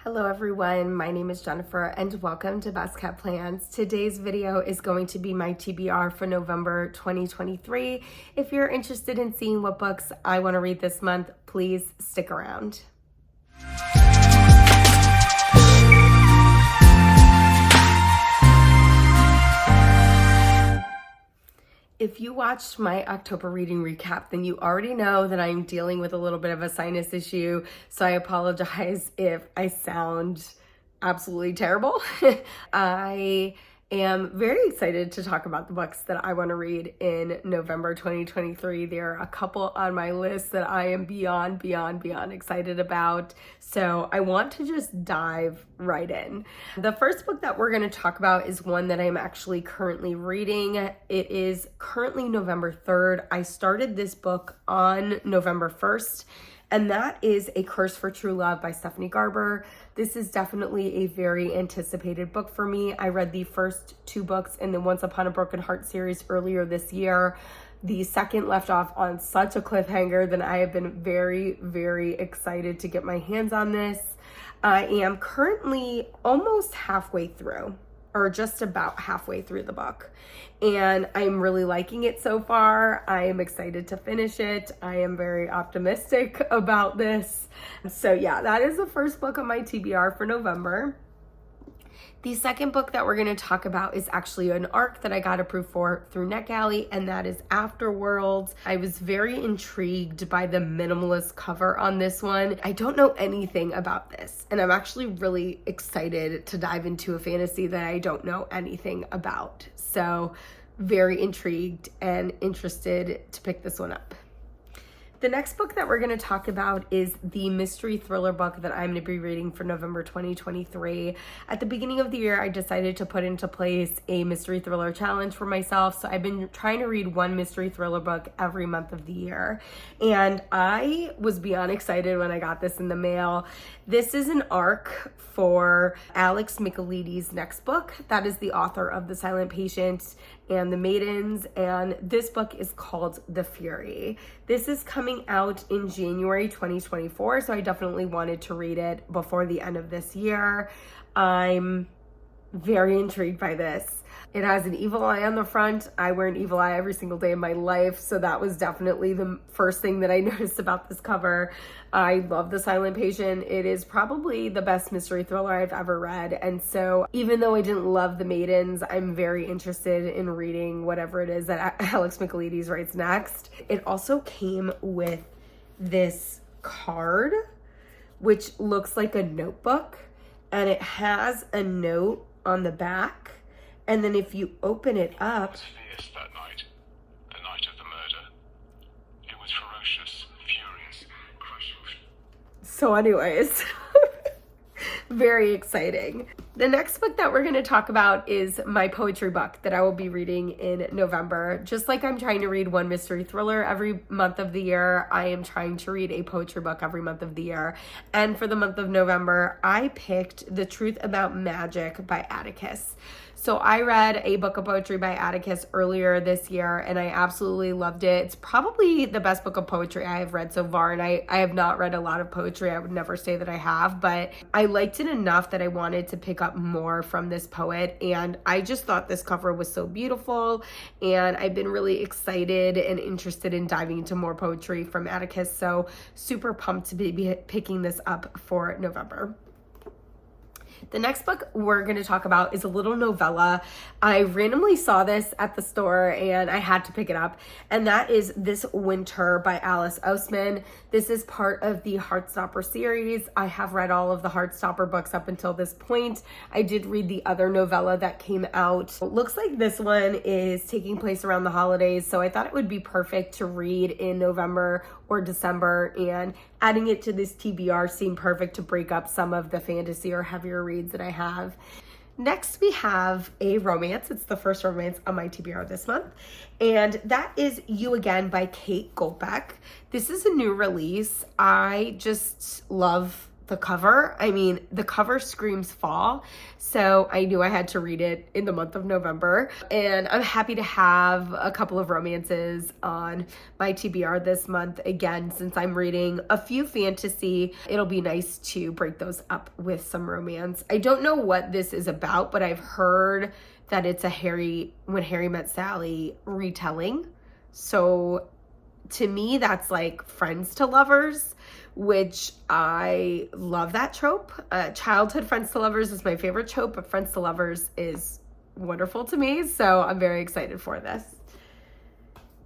Hello everyone, my name is Jennifer and welcome to BestKeptPlans. Today's video is going to be my TBR for November 2023. If you're interested in seeing what books I want to read this month, please stick around. If you watched my October reading recap, then you already know that I'm dealing with a little bit of a sinus issue, so I apologize if I sound absolutely terrible. I am very excited to talk about the books that I want to read in November 2023. There are a couple on my list that I am beyond excited about. So I want to just dive right in. The first book that we're going to talk about is one that I'm actually currently reading. It is currently November 3rd. I started this book on November 1st. And that is A Curse for True Love by Stephanie Garber. This is definitely a very anticipated book for me. I read the first two books in the Once Upon a Broken Heart series earlier this year. The second left off on such a cliffhanger that I have been very excited to get my hands on this. I am currently almost halfway through, or just about halfway through the book. And I'm really liking it so far. I am excited to finish it. I am very optimistic about this. So yeah, that is the first book on my TBR for November. The second book that we're going to talk about is actually an ARC that I got approved for through NetGalley, and that is Afterworld. I was very intrigued by the minimalist cover on this one. I don't know anything about this, and I'm actually really excited to dive into a fantasy that I don't know anything about. So very intrigued and interested to pick this one up. The next book that we're going to talk about is the mystery thriller book that I'm going to be reading for November 2023. At the beginning of the year, I decided to put into place a mystery thriller challenge for myself. So I've been trying to read one mystery thriller book every month of the year. And I was beyond excited when I got this in the mail. This is an ARC for Alex Michaelides' next book. That is the author of The Silent Patient and The Maidens, and this book is called The Fury. This is coming out in January 2024, so I definitely wanted to read it before the end of this year. I'm very intrigued by this. It has an evil eye on the front. I wear an evil eye every single day of my life, so that was definitely the first thing that I noticed about this cover. I love The Silent Patient. It is probably the best mystery thriller I've ever read, and so even though I didn't love The Maidens, I'm very interested in reading whatever it is that Alex Michaelides writes next. It also came with this card, which looks like a notebook, and it has a note on the back. And then if you open it up... It was fierce that night, the night of the murder. It was ferocious, furious, crushing. So anyways, very exciting. The next book that we're going to talk about is my poetry book that I will be reading in November. Just like I'm trying to read one mystery thriller every month of the year, I am trying to read a poetry book every month of the year. And for the month of November, I picked The Truth About Magic by Atticus. So I read a book of poetry by Atticus earlier this year, and I absolutely loved it. It's probably the best book of poetry I have read so far, and I have not read a lot of poetry. I would never say that I have, but I liked it enough that I wanted to pick up more from this poet, and I just thought this cover was so beautiful, and I've been really excited and interested in diving into more poetry from Atticus, so super pumped to be picking this up for November. The next book we're going to talk about is a little novella. I randomly saw this at the store and I had to pick it up, and that is This Winter by Alice Oseman. This is part of the Heartstopper series. I have read all of the Heartstopper books up until this point. I did read the other novella that came out. It looks like this one is taking place around the holidays, so I thought it would be perfect to read in November or December, and adding it to this TBR seemed perfect to break up some of the fantasy or heavier reads that I have. Next, we have a romance. It's the first romance on my TBR this month, and that is You Again by Cate Goldbeck. This is a new release. I just love the cover. I mean, the cover screams fall, so I knew I had to read it in the month of November. And I'm happy to have a couple of romances on my TBR this month. Again, since I'm reading a few fantasy, it'll be nice to break those up with some romance. I don't know what this is about, but I've heard that it's a When Harry Met Sally retelling. So to me, that's like friends to lovers, which I love that trope. Childhood friends to lovers is my favorite trope, but friends to lovers is wonderful to me. So I'm very excited for this.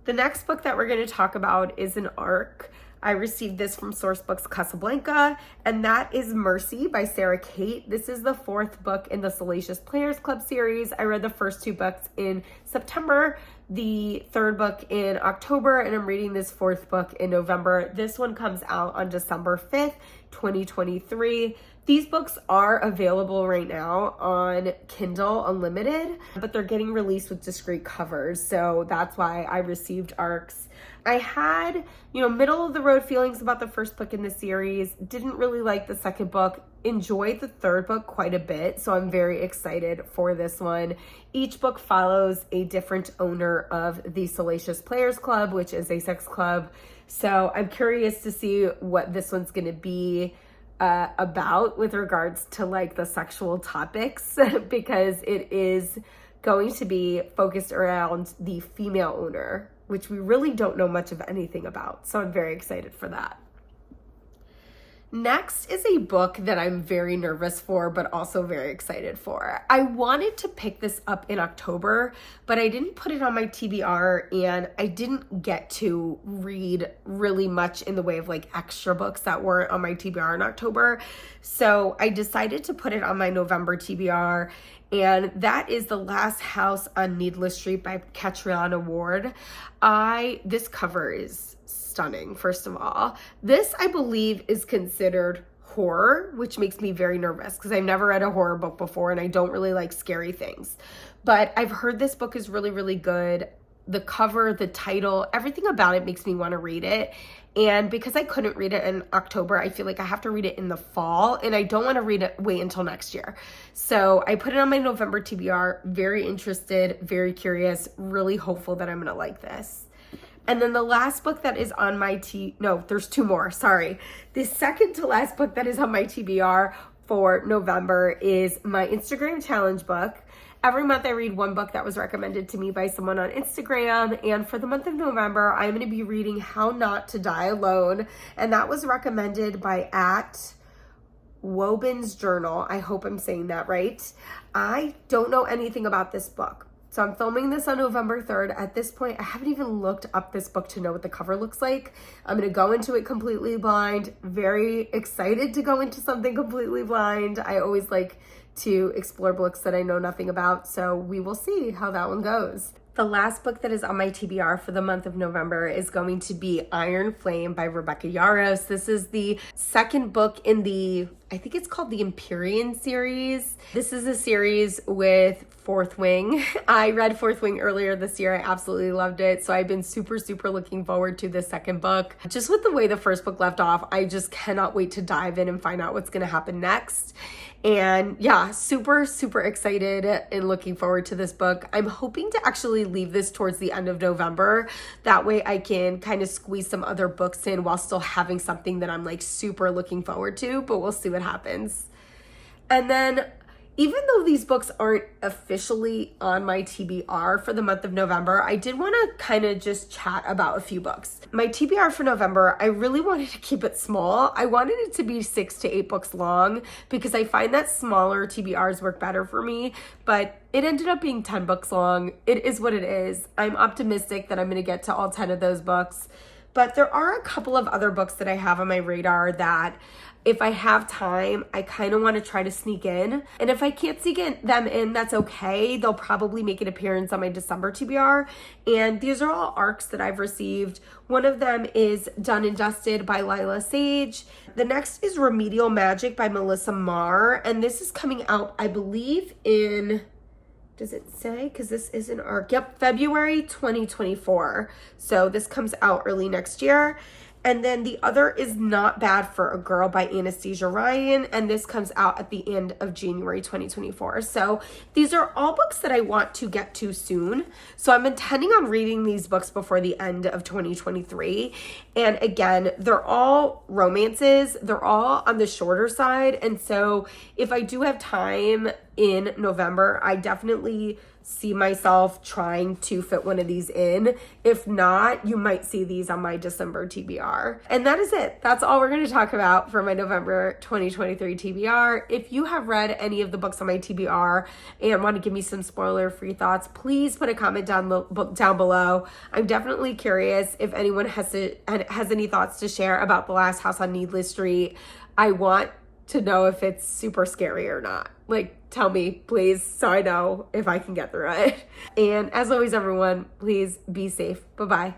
The next book that we're going to talk about is an ARC. I received this from Sourcebooks Casablanca, and that is Mercy by Sara, Cate. This is the 4th book in the Salacious Players Club series. I read the first 2 books in September, the 3rd book in October, and I'm reading this 4th book in November. This one comes out on December 5th, 2023. These books are available right now on Kindle Unlimited, but they're getting released with discrete covers, so that's why I received ARCs. I had, middle of the road feelings about the first book in the series, didn't really like the second book, enjoyed the 3rd book quite a bit, so I'm very excited for this one. Each book follows a different owner of the Salacious Players Club, which is a sex club, so I'm curious to see what this one's going to be about with regards to like the sexual topics, because it is going to be focused around the female owner, which we really don't know much of anything about. So I'm very excited for that. Next is a book that I'm very nervous for, but also very excited for. I wanted to pick this up in October, but I didn't put it on my TBR, and I didn't get to read really much in the way of like extra books that weren't on my TBR in October. So I decided to put it on my November TBR, and that is The Last House on Needless Street by Catriona Ward. This cover is stunning, first of all. This, I believe, is considered horror, which makes me very nervous because I've never read a horror book before and I don't really like scary things. But I've heard this book is really, really good. The cover, the title, everything about it makes me want to read it. And because I couldn't read it in October, I feel like I have to read it in the fall, and I don't want to wait until next year. So I put it on my November TBR, very interested, very curious, really hopeful that I'm going to like this. And then the last book that is on my there's 2 more, sorry. The second to last book that is on my TBR for November is my Instagram challenge book. Every month I read 1 book that was recommended to me by someone on Instagram, and for the month of November, I'm going to be reading How Not to Die Alone, and that was recommended by Woban's Journal. I hope I'm saying that right. I don't know anything about this book. So I'm filming this on November 3rd. At this point, I haven't even looked up this book to know what the cover looks like. I'm going to go into it completely blind. Very excited to go into something completely blind. I always like to explore books that I know nothing about, so we will see how that one goes. The last book that is on my TBR for the month of November is going to be Iron Flame by Rebecca Yarros. This is the second book in I think it's called the Empyrean series. This is a series with Fourth Wing. I read Fourth Wing earlier this year. I absolutely loved it. So I've been super, super looking forward to the second book. Just with the way the first book left off, I just cannot wait to dive in and find out what's going to happen next. And yeah, super, super excited and looking forward to this book. I'm hoping to actually leave this towards the end of November. That way I can kind of squeeze some other books in while still having something that I'm like super looking forward to, but we'll see what happens. And then even though these books aren't officially on my TBR for the month of November, I did want to kind of just chat about a few books. My TBR for November, I really wanted to keep it small. I wanted it to be 6 to 8 books long because I find that smaller TBRs work better for me, but it ended up being 10 books long. It is what it is. I'm optimistic that I'm going to get to all 10 of those books, but there are a couple of other books that I have on my radar that if I have time, I kind of want to try to sneak in. And if I can't sneak them in, that's okay. They'll probably make an appearance on my December TBR. And these are all ARCs that I've received. One of them is Done and Dusted by Lila Sage. The next is Remedial Magic by Melissa Marr. And this is coming out, I believe, in... Does it say? Because this is an ARC. Yep, February 2024. So this comes out early next year. And then the other is Not Bad for a Girl by Anastasia Ryan, and this comes out at the end of January 2024. So these are all books that I want to get to soon. So I'm intending on reading these books before the end of 2023. And again, they're all romances. They're all on the shorter side. And so if I do have time in November, I definitely see myself trying to fit one of these in. If not, you might see these on my December TBR. And that is it. That's all we're going to talk about for my November 2023 TBR. If you have read any of the books on my TBR and want to give me some spoiler-free thoughts, please put a comment down below. I'm definitely curious if anyone has any thoughts to share about The Last House on Needless Street. I want to know if it's super scary or not. Like, tell me, please, so I know if I can get through it. And as always, everyone, please be safe. Bye-bye.